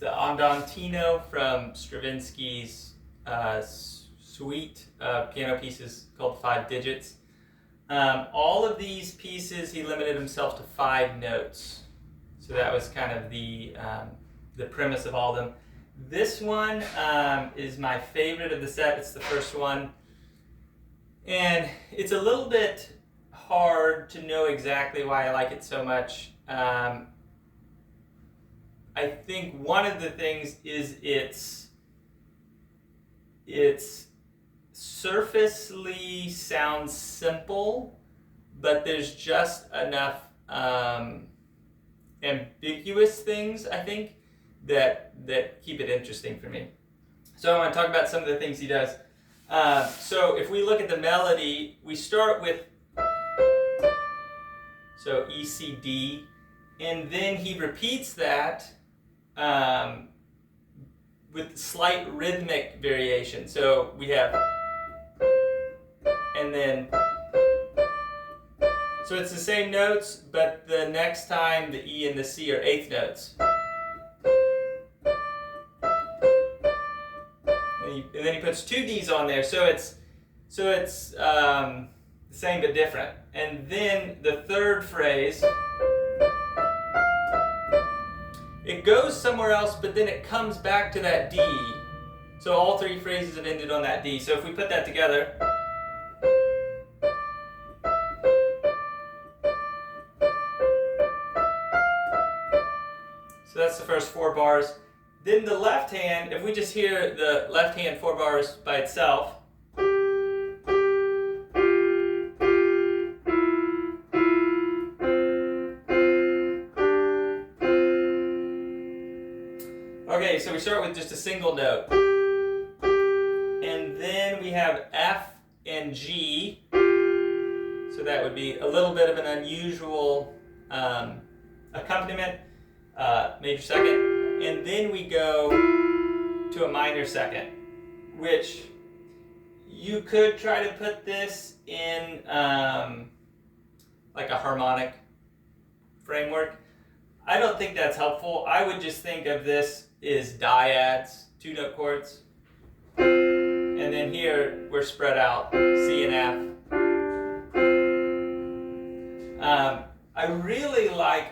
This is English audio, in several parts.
the Andantino from Stravinsky's suite of piano pieces called 5 Digits. All of these pieces, he limited himself to 5 notes. So that was kind of the premise of all of them. This one is my favorite of the set. It's the first one. And it's a little bit hard to know exactly why I like it so much. I think one of the things is it's surfacely sounds simple, but there's just enough ambiguous things, I think, that keep it interesting for me. So I want to talk about some of the things he does. So if we look at the melody, we start with E, C, D, and then he repeats that with slight rhythmic variation. So we have, and then, so it's the same notes, but the next time the E and the C are eighth notes. And then he puts 2 Ds on there, so it's the same but different. And then the third phrase, it goes somewhere else, but then it comes back to that D. So all 3 phrases have ended on that D. So if we put that together, so that's the first 4 bars. Then the left hand, if we just hear the left hand 4 bars by itself, okay, so we start with just a single note. And then we have F and G. So that would be a little bit of an unusual accompaniment, major second. And then we go to a minor second, which you could try to put this in like a harmonic framework. I don't think that's helpful. I would just think of this as dyads, 2-note chords. And then here we're spread out, C and F.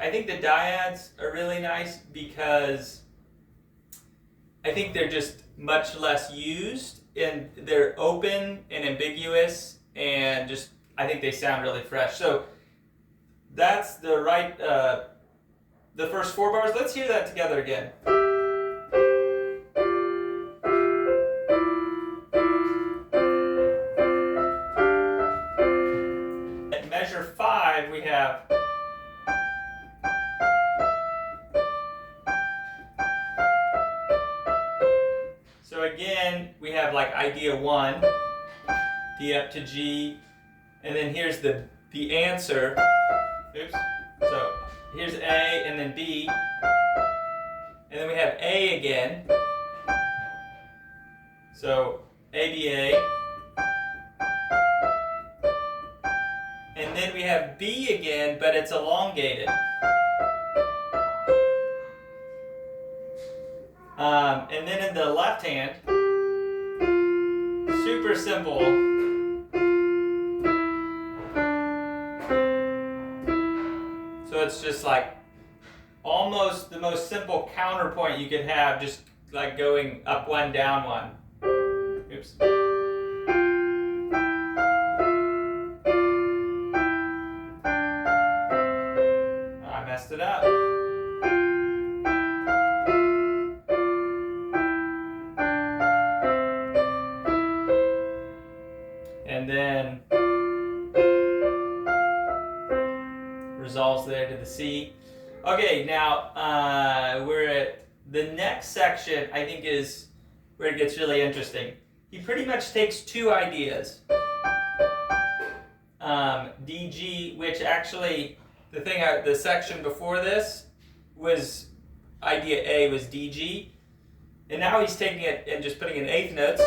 I think the dyads are really nice because I think they're just much less used and they're open and ambiguous and just, I think they sound really fresh. So that's the first 4 bars. Let's hear that together again. At measure 5 we have so again, we have like idea 1, D up to G, and then here's the answer. Oops. So here's A and then B, and then we have A again. So A, B, A. And then we have B again, but it's elongated. And then in the left hand, super simple. So it's just like almost the most simple counterpoint you could have, just like going up 1, down 1. Oops. I messed it up. And then resolves there to the C. Okay, now we're at the next section, I think, is where it gets really interesting. He pretty much takes 2 ideas. DG, which actually, the section before this was, idea A was DG. And now he's taking it and just putting in 8th notes.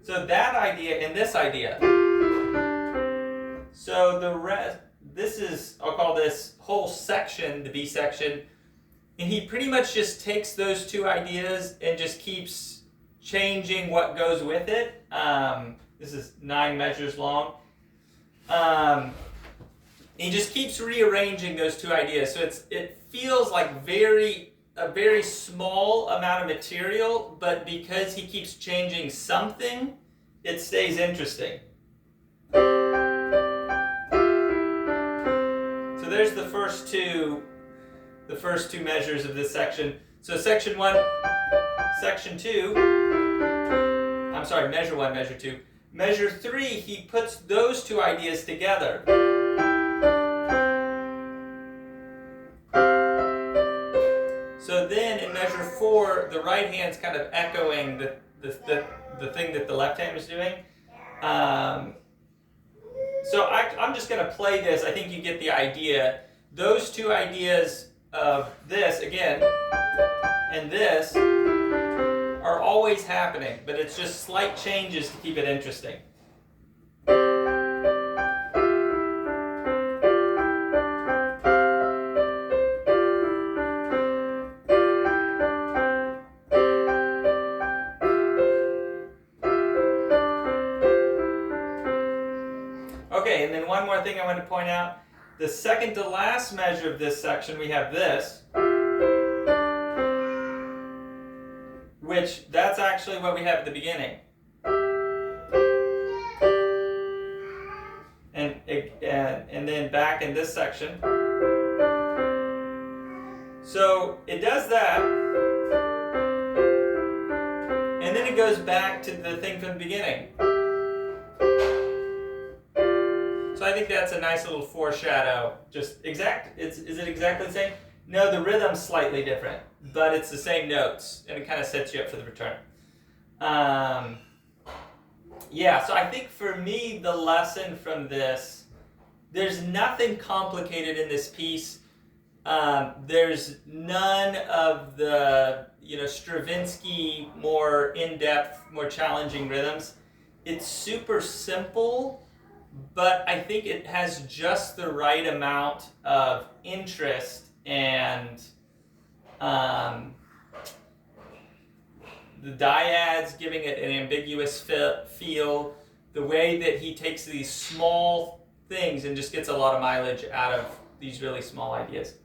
So that idea and this idea. So the rest, this is, I'll call this whole section, the B section, And he pretty much just takes those two ideas and just keeps changing what goes with it. This is 9 measures long. He just keeps rearranging those two ideas. So it feels like a very small amount of material, but because he keeps changing something, it stays interesting. So there's the first two measures of this section. So section 1, section 2, I'm sorry, measure 1, measure 2. Measure 3, he puts those two ideas together. So then in measure 4, the right hand's kind of echoing the thing that the left hand was doing. So I'm just going to play this. I think you get the idea. Those two ideas of this, again, and this, are always happening, but it's just slight changes to keep it interesting. Okay, and then one more thing I want to point out. The second to last measure of this section, we have this, which that's actually what we have at the beginning. And then back in this section. So it does that, and then it goes back to the thing from the beginning. So I think that's a nice little foreshadow. Is it exactly the same? No, the rhythm's slightly different, but it's the same notes, and it kind of sets you up for the return. Yeah, so I think for me, the lesson from this, there's nothing complicated in this piece. There's none of the Stravinsky more in-depth, more challenging rhythms. It's super simple, but I think it has just the right amount of interest and the dyads giving it an ambiguous feel, the way that he takes these small things and just gets a lot of mileage out of these really small ideas.